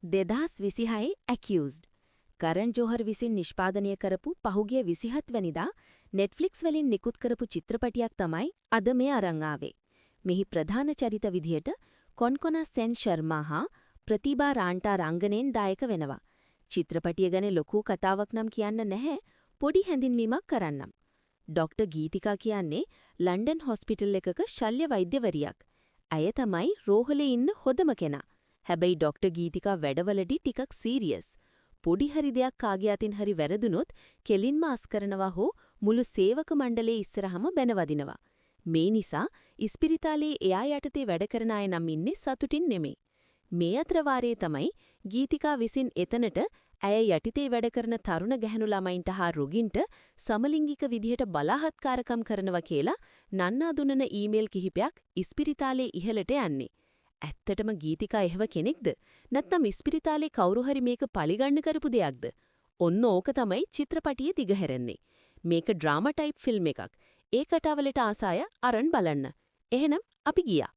2026 ඇකියුස්ඩ් කරන් ජෝහර් විසින් නිෂ්පාදනය කරපු පහුගිය 27 වෙනිදා නෙට්ෆ්ලික්ස් වලින් නිකුත් කරපු චිත්‍රපටියක් තමයි අද මේ අරන් ආවේ. මෙහි ප්‍රධාන චරිත විදියට කොන්කොනා සෙන් ශර්මා හා ප්‍රතිබා රාන්ටා රංගනයෙන් දායක වෙනවා. චිත්‍රපටිය ගැන ලොකු කතාවක් නම් කියන්න නැහැ, පොඩි හැඳින්වීමක් කරන්නම්. ඩොක්ටර් ගීතිකා කියන්නේ ලන්ඩන් හොස්පිටල් එකක ශල්‍ය වෛද්‍යවරියක්. ඇය තමයි රෝහලේ ඉන්න හොඳම කෙනා. හැබැයි ඩොක්ටර් ගීතිකා වැඩවලදී ටිකක් සීරියස්. පොඩි හරි දෙයක් කාගේ අතින් හරි වැරදුනොත් කෙලින්ම අස් කරනවා හෝ මුළු සේවක මණ්ඩලයේ ඉස්සරහම බැනවදිනවා. මේ නිසා ඉස්පිරිතාලේ එයා යටතේ වැඩ කරන අය නම් ඉන්නේ සතුටින් නෙමෙයි. මේ අතර වාරයේ තමයි ගීතිකා විසින් එතනට ඇය යටිතේ වැඩ කරන තරුණ ගැහැණු ළමයින්ට හා රුගින්ට සමලිංගික විදිහට බලාහත්කාරකම් කරනවා කියලා නන්නා දුන්නන ඊමේල් කිහිපයක් ඉස්පිරිතාලේ ඉහළට යන්නේ. ඇත්තටම ගීතිකා එහෙව කෙනෙක්ද? නැත්නම් ඉස්පිරිතාලේ කවුරු හරි මේක පලිගන්න කරපු දෙයක්ද? ඔන්න ඕක තමයි චිත්‍රපටියේ දිගහැරෙන්නේ. මේක ඩ්‍රාමා ටයිප් ෆිල්ම් එකක්. ඒ කතාවලට ආසාය අරන් බලන්න. එහෙනම් අපි ගියා.